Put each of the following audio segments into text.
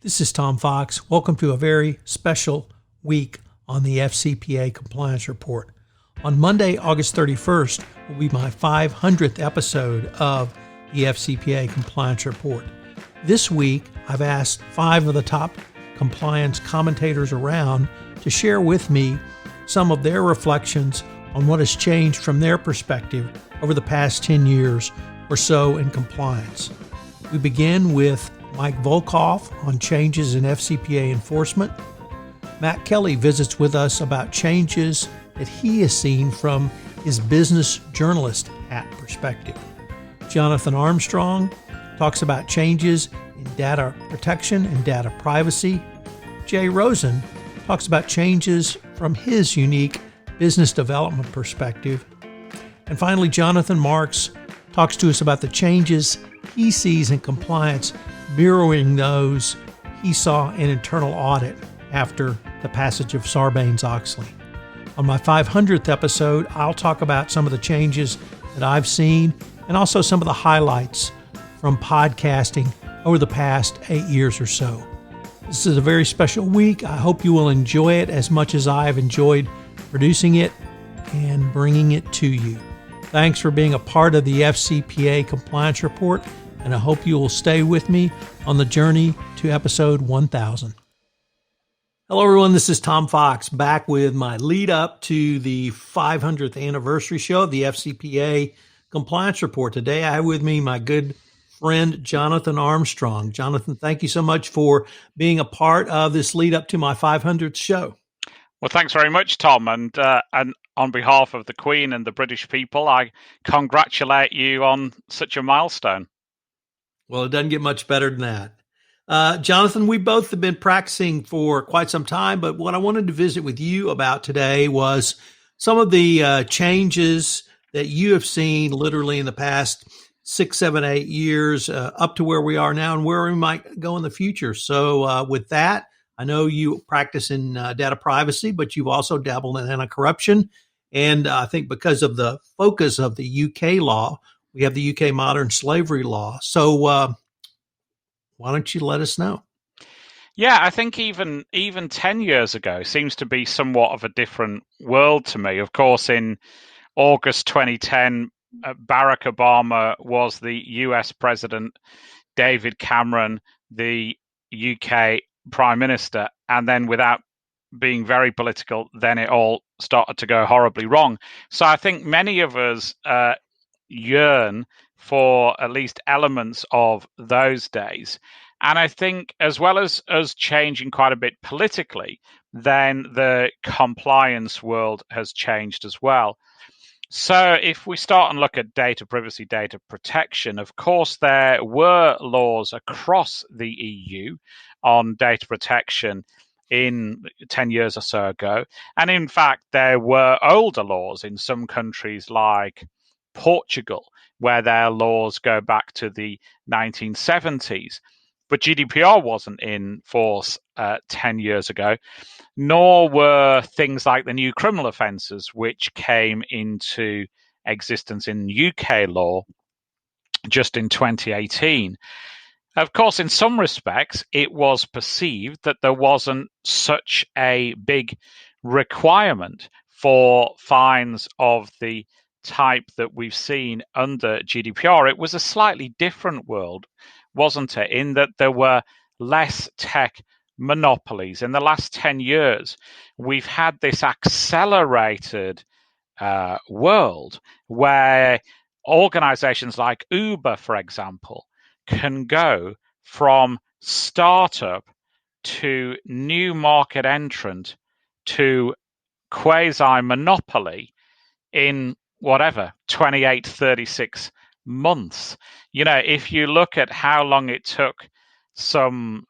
This is Tom Fox. Welcome to a very special week on the FCPA Compliance Report. On Monday, August 31st, will be my 500th episode of the FCPA Compliance Report. This week, I've asked 5 of the top compliance commentators around to share with me some of their reflections on what has changed from their perspective over the past 10 years or so in compliance. We begin with Mike Volkov on changes in FCPA enforcement. Matt Kelly visits with us about changes that he has seen from his business journalist hat perspective. Jonathan Armstrong talks about changes in data protection and data privacy. Jay Rosen talks about changes from his unique business development perspective. And finally, Jonathan Marks talks to us about the changes he sees in compliance mirroring those he saw in internal audit after the passage of Sarbanes-Oxley. On my 500th episode, I'll talk about some of the changes that I've seen and also some of the highlights from podcasting over the past 8 years or so. This is a very special week. I hope you will enjoy it as much as I have enjoyed producing it and bringing it to you. Thanks for being a part of the FCPA Compliance Report, and I hope you will stay with me on the journey to episode 1000. Hello, everyone. This is Tom Fox back with my lead up to the 500th anniversary show of the FCPA Compliance Report. Today, I have with me my good friend, Jonathan Armstrong. Jonathan, thank you so much for being a part of this lead up to my 500th show. Well, thanks very much, Tom. And on behalf of the Queen and the British people, I congratulate you on such a milestone. Well, it doesn't get much better than that. Jonathan, we both have been practicing for quite some time, but what I wanted to visit with you about today was some of the changes that you have seen literally in the past 6, 7, 8 years up to where we are now and where we might go in the future. So with that, I know you practice in data privacy, but you've also dabbled in anti-corruption. And I think because of the focus of the UK law, we have the UK modern slavery law. So why don't you let us know? Yeah, I think even 10 years ago seems to be somewhat of a different world to me. Of course, in August 2010, Barack Obama was the US president, David Cameron, the UK prime minister, and then without being very political, then it all started to go horribly wrong. So I think many of us yearn for at least elements of those days. And I think as well as us changing quite a bit politically, then the compliance world has changed as well. So if we start and look at data privacy, data protection, of course, there were laws across the EU on data protection in 10 years or so ago. And in fact, there were older laws in some countries like Portugal, where their laws go back to the 1970s. But GDPR wasn't in force 10 years ago, nor were things like the new criminal offences, which came into existence in UK law just in 2018. Of course, in some respects, it was perceived that there wasn't such a big requirement for fines of the type that we've seen under GDPR. It was a slightly different world, wasn't it? In that there were less tech monopolies. In the last 10 years, we've had this accelerated world where organizations like Uber, for example, can go from startup to new market entrant to quasi-monopoly in 28, 36 months. If you look at how long it took some,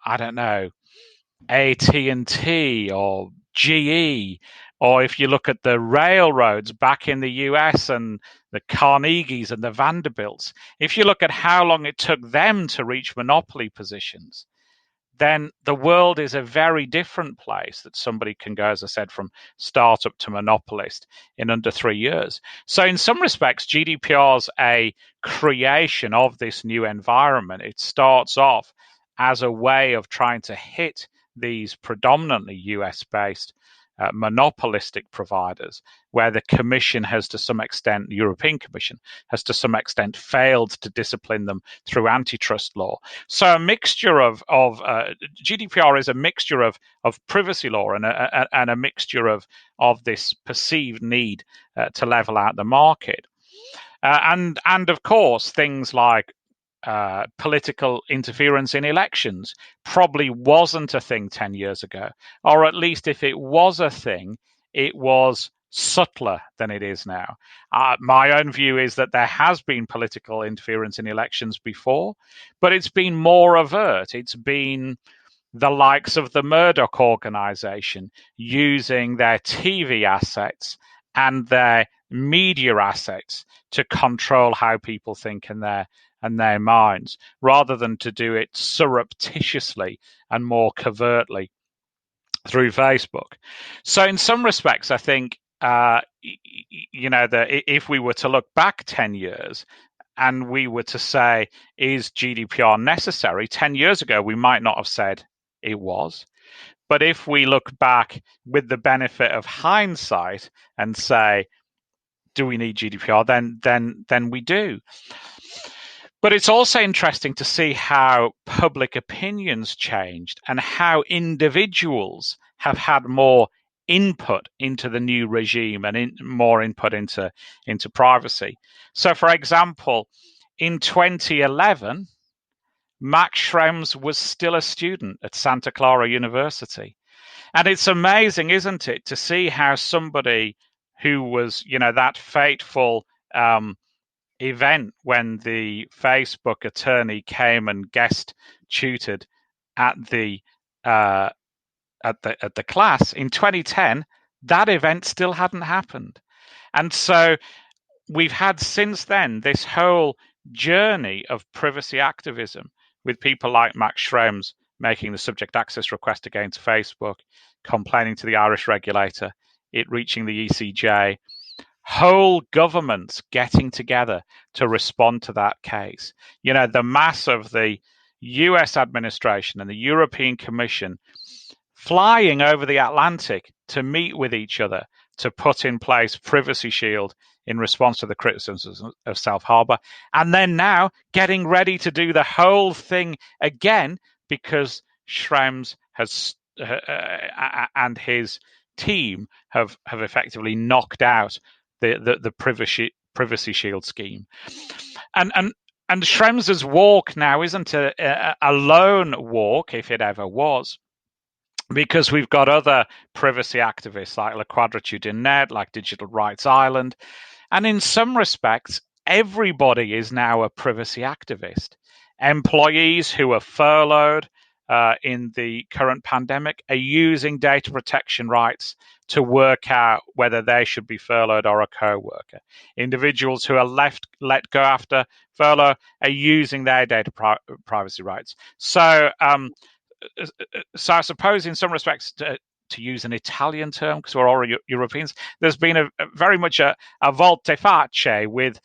AT&T or GE, or if you look at the railroads back in the US and the Carnegies and the Vanderbilts, if you look at how long it took them to reach monopoly positions, then the world is a very different place that somebody can go, as I said, from startup to monopolist in under 3 years. So in some respects, GDPR is a creation of this new environment. It starts off as a way of trying to hit these predominantly US-based monopolistic providers, where the Commission has to some extent, the European Commission has to some extent failed to discipline them through antitrust law. So a mixture of GDPR is a mixture of privacy law and a mixture of this perceived need to level out the market. And of course, things like political interference in elections probably wasn't a thing 10 years ago, or at least if it was a thing, it was subtler than it is now. My own view is that there has been political interference in elections before, but it's been more overt. It's been the likes of the Murdoch organization using their TV assets and their media assets to control how people think in their minds, rather than to do it surreptitiously and more covertly through Facebook. So in some respects, I think, that if we were to look back 10 years and we were to say, is GDPR necessary? 10 years ago, we might not have said it was. But if we look back with the benefit of hindsight and say, do we need GDPR? Then we do. But it's also interesting to see how public opinion's changed and how individuals have had more input into the new regime and more input into privacy. So, for example, in 2011, Max Schrems was still a student at Santa Clara University. And it's amazing, isn't it, to see how somebody who was, that fateful event when the Facebook attorney came and guest tutored at the class in 2010, that event still hadn't happened. And so we've had since then this whole journey of privacy activism with people like Max Schrems making the subject access request against Facebook, complaining to the Irish regulator, it reaching the ECJ, whole governments getting together to respond to that case. The mass of the US administration and the European Commission flying over the Atlantic to meet with each other to put in place Privacy Shield in response to the criticisms of Safe Harbor, and then now getting ready to do the whole thing again because Schrems has and his team have effectively knocked out the Privacy Shield scheme. And Schrems's walk now isn't a lone walk, if it ever was, because we've got other privacy activists like La Quadrature du Net, like Digital Rights Ireland. And in some respects, everybody is now a privacy activist. Employees who are furloughed in the current pandemic are using data protection rights to work out whether they should be furloughed or a co-worker. Individuals who are let go after furlough are using their data privacy rights. So I suppose in some respects, to use an Italian term, because we're all Europeans, there's been very much a volte-face with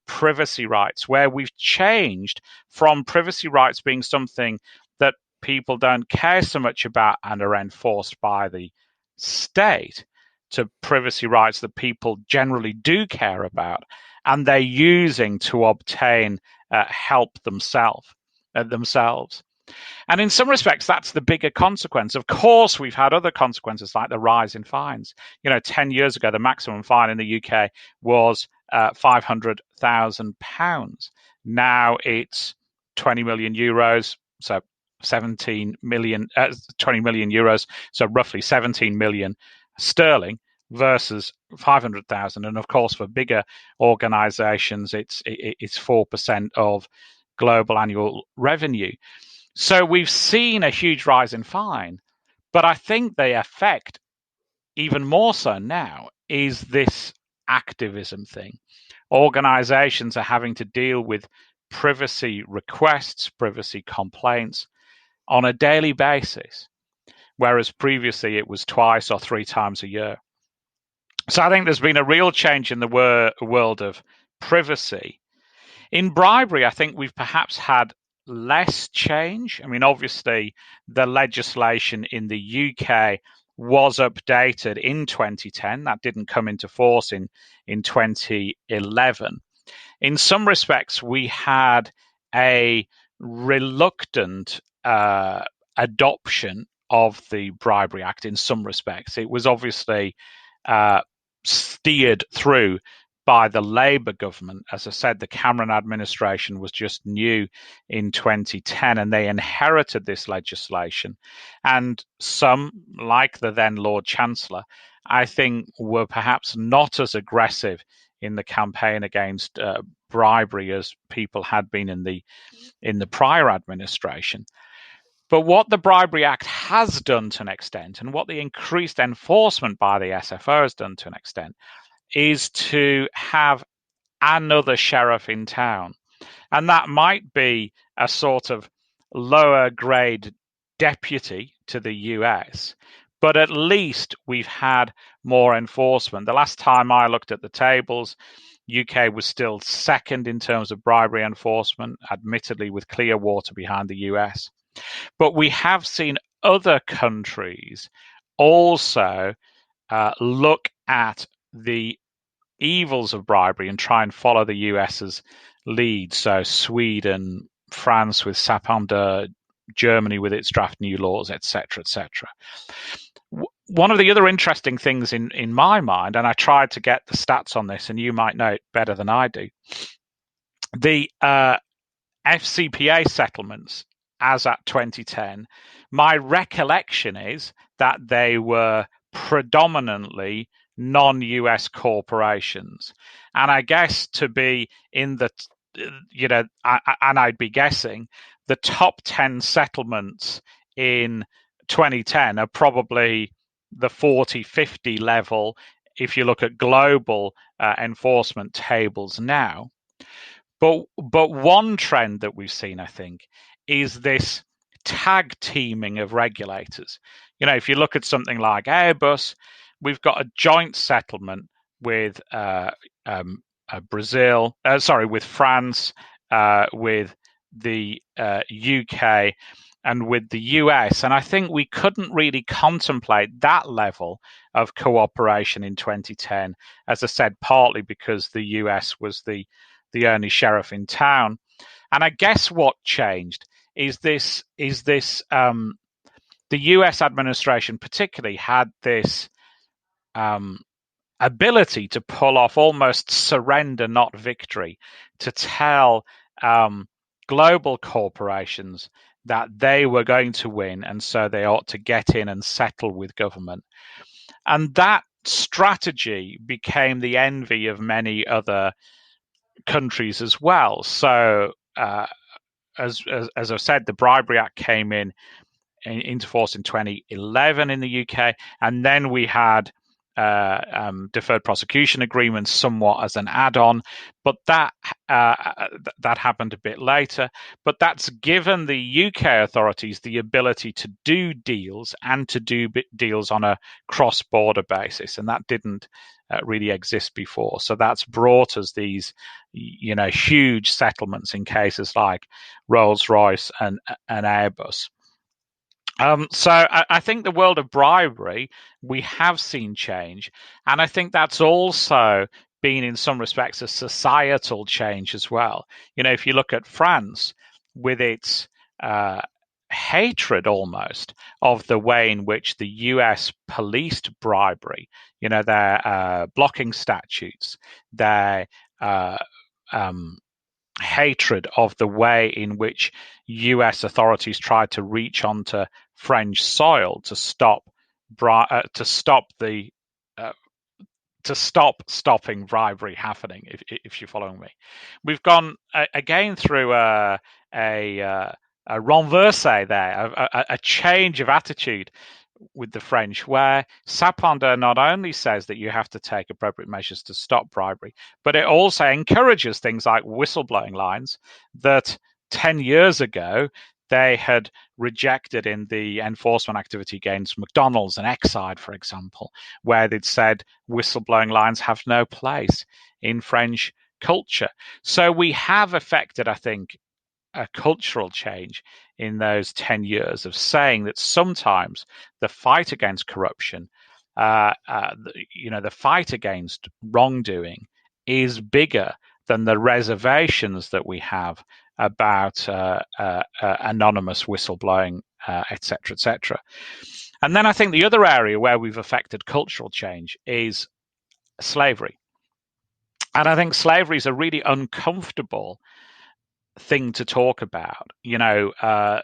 privacy rights, where we've changed from privacy rights being something that people don't care so much about and are enforced by the state to privacy rights that people generally do care about, and they're using to obtain help themselves. And in some respects, that's the bigger consequence. Of course, we've had other consequences like the rise in fines. 10 years ago, the maximum fine in the UK was £500,000. Now it's 20 million euros, so 20 million euros, so roughly 17 million sterling versus 500,000. And of course, for bigger organizations, it's 4% of global annual revenue. So we've seen a huge rise in fine, but I think the effect, even more so now, is this activism thing. Organizations are having to deal with privacy requests, privacy complaints on a daily basis, whereas previously it was twice or three times a year. So I think there's been a real change in the world of privacy. In bribery, I think we've perhaps had less change. I mean, obviously, the legislation in the UK was updated in 2010. That didn't come into force in 2011. In some respects, we had a reluctant adoption of the Bribery Act in some respects. It was obviously steered through by the Labour government. As I said, the Cameron administration was just new in 2010, and they inherited this legislation. And some, like the then Lord Chancellor, I think were perhaps not as aggressive in the campaign against bribery as people had been in the prior administration. But what the Bribery Act has done to an extent, and what the increased enforcement by the SFO has done to an extent, is to have another sheriff in town. And that might be a sort of lower grade deputy to the US, but at least we've had more enforcement. The last time I looked at the tables, UK was still second in terms of bribery enforcement, admittedly with clear water behind the US. But we have seen other countries also look at the evils of bribery and try and follow the US's lead. So Sweden, France with Sapin, Germany with its draft new laws, etc., etc. One of the other interesting things in my mind, and I tried to get the stats on this, and you might know it better than I do, the FCPA settlements as at 2010, my recollection is that they were predominantly non-US corporations. And I guess to be in the, and I'd be guessing the top 10 settlements in 2010 are probably the 40, 50 level if you look at global enforcement tables now. But one trend that we've seen, I think, is this tag teaming of regulators. If you look at something like Airbus, we've got a joint settlement with with France, with the UK, and with the US. And I think we couldn't really contemplate that level of cooperation in 2010, as I said, partly because the US was the only sheriff in town. And I guess what changed is this the US administration particularly had this ability to pull off almost surrender not victory, to tell global corporations that they were going to win and so they ought to get in and settle with government. And that strategy became the envy of many other countries as well. So as I've said, the Bribery Act came into force in 2011 in the UK, and then we had deferred prosecution agreements somewhat as an add-on, but that happened a bit later. But that's given the UK authorities the ability to do deals and to do deals on a cross-border basis, and that didn't really exist before. So that's brought us these, huge settlements in cases like Rolls-Royce and Airbus. So I think the world of bribery, we have seen change. And I think that's also been, in some respects, a societal change as well. If you look at France with its hatred almost of the way in which the US policed bribery, their blocking statutes, their hatred of the way in which US authorities tried to reach onto French soil to stop stopping bribery happening. If you're following me, we've gone again through a renverse there, a change of attitude with the French, where Sapin not only says that you have to take appropriate measures to stop bribery, but it also encourages things like whistleblowing lines that 10 years ago they had rejected in the enforcement activity against McDonald's and Exide, for example, where they'd said whistleblowing lines have no place in French culture. So we have affected, I think, a cultural change in those 10 years of saying that sometimes the fight against corruption, the fight against wrongdoing is bigger than the reservations that we have about anonymous whistleblowing, etc., etc. And then I think the other area where we've affected cultural change is slavery. And I think slavery is a really uncomfortable thing to talk about. The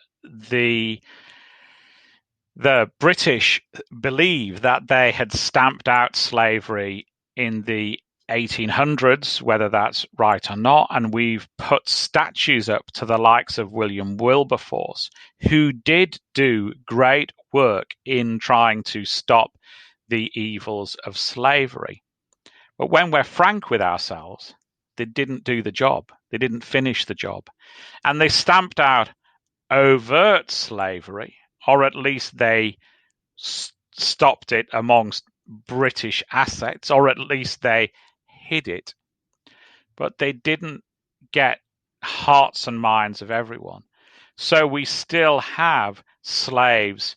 British believe that they had stamped out slavery in the 1800s, whether that's right or not, and we've put statues up to the likes of William Wilberforce, who did do great work in trying to stop the evils of slavery. But when we're frank with ourselves, they didn't do the job. They didn't finish the job. And they stamped out overt slavery, or at least they stopped it amongst British assets, or at least they hid it. But they didn't get hearts and minds of everyone. So we still have slaves,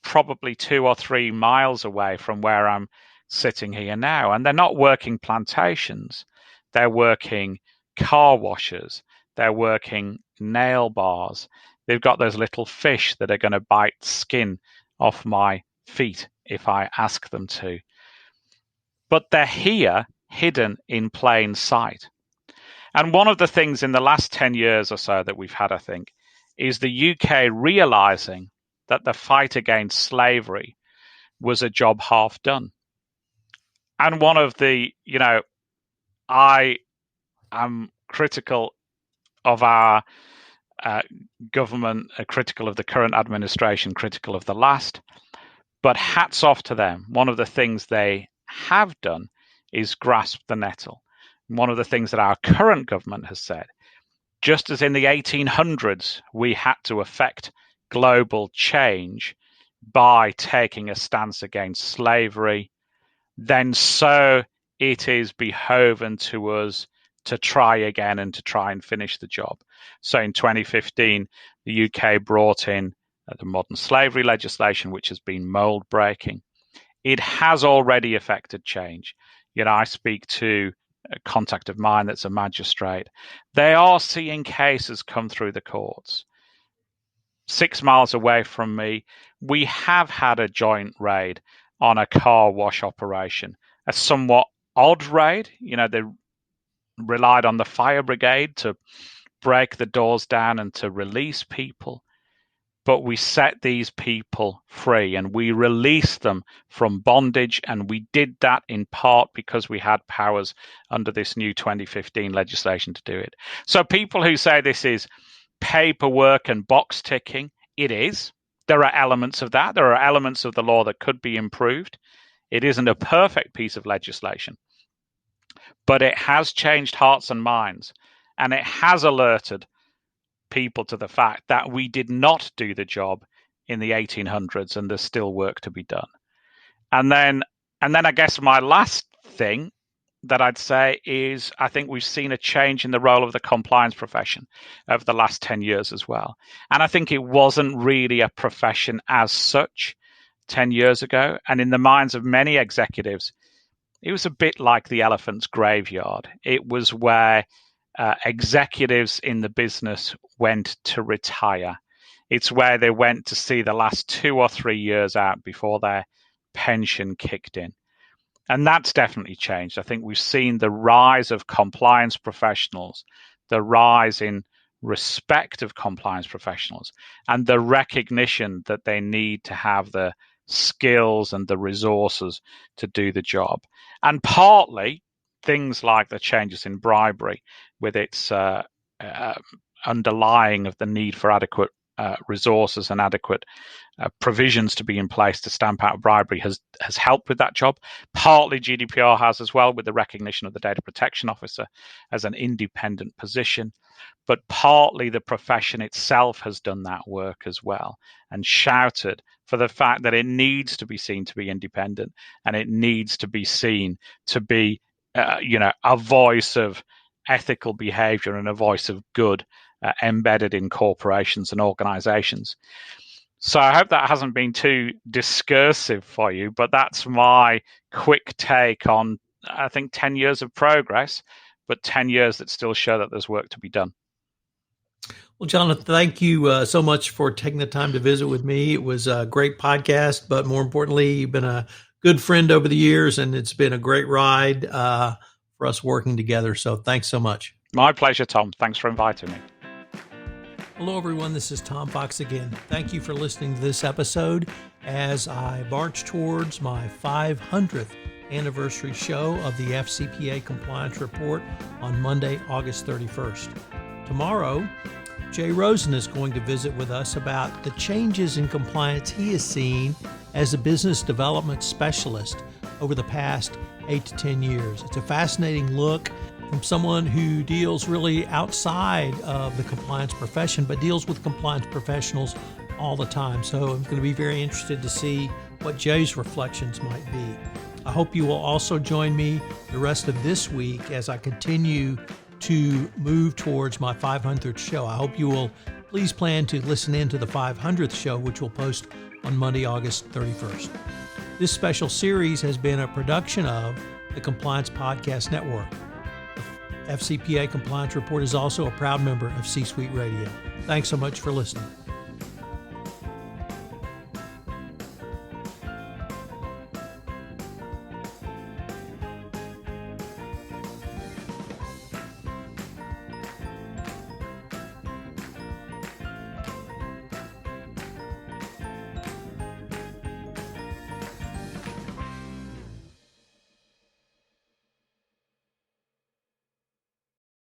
probably 2 or 3 miles away from where I'm sitting here now. And they're not working plantations. They're working car washers. They're working nail bars. They've got those little fish that are going to bite skin off my feet if I ask them to. But they're here, hidden in plain sight. And one of the things in the last 10 years or so that we've had, I think, is the UK realizing that the fight against slavery was a job half done. And one of the, I am critical of our government, critical of the current administration, critical of the last, but hats off to them. One of the things they have done is grasp the nettle. One of the things that our current government has said, just as in the 1800s, we had to effect global change by taking a stance against slavery, then so it is behoven to us to try again and to try and finish the job. So in 2015, the UK brought in the modern slavery legislation, which has been mold breaking. It has already affected change. I speak to a contact of mine that's a magistrate. They are seeing cases come through the courts. 6 miles away from me, we have had a joint raid on a car wash operation. A somewhat odd raid. They relied on the fire brigade to break the doors down and to release people. But we set these people free and we released them from bondage. And we did that in part because we had powers under this new 2015 legislation to do it. So people who say this is paperwork and box ticking, it is. There are elements of that. There are elements of the law that could be improved. It isn't a perfect piece of legislation, but it has changed hearts and minds, and it has alerted people to the fact that we did not do the job in the 1800s and there's still work to be done. And then I guess my last thing that I'd say is I think we've seen a change in the role of the compliance profession over the last 10 years as well. And I think it wasn't really a profession as such 10 years ago. And in the minds of many executives, it was a bit like the elephant's graveyard. It was where executives in the business went to retire. It's where they went to see the last 2 or 3 years out before their pension kicked in. And that's definitely changed. I think we've seen the rise of compliance professionals, the rise in respect of compliance professionals, and the recognition that they need to have the skills and the resources to do the job. And partly things like the changes in bribery with its underlying of the need for adequate resources and adequate provisions to be in place to stamp out bribery has helped with that job. Partly GDPR has as well, with the recognition of the data protection officer as an independent position. But partly the profession itself has done that work as well and shouted for the fact that it needs to be seen to be independent and it needs to be seen to be, a voice of ethical behavior and a voice of good embedded in corporations and organizations. So I hope that hasn't been too discursive for you, but that's my quick take on, I think, 10 years of progress, but 10 years that still show that there's work to be done. Well, Jonathan, thank you so much for taking the time to visit with me. It was a great podcast, but more importantly, you've been a good friend over the years, and it's been a great ride for us working together. So thanks so much. My pleasure, Tom. Thanks for inviting me. Hello, everyone. This is Tom Fox again. Thank you for listening to this episode as I march towards my 500th anniversary show of the FCPA Compliance Report on Monday, August 31st. Tomorrow, Jay Rosen is going to visit with us about the changes in compliance he has seen as a business development specialist over the past 8 to 10 years. It's a fascinating look from someone who deals really outside of the compliance profession, but deals with compliance professionals all the time. So I'm going to be very interested to see what Jay's reflections might be. I hope you will also join me the rest of this week as I continue to move towards my 500th show. I hope you will please plan to listen in to the 500th show, which will post on Monday, August 31st. This special series has been a production of the Compliance Podcast Network. The FCPA Compliance Report is also a proud member of C-Suite Radio. Thanks so much for listening.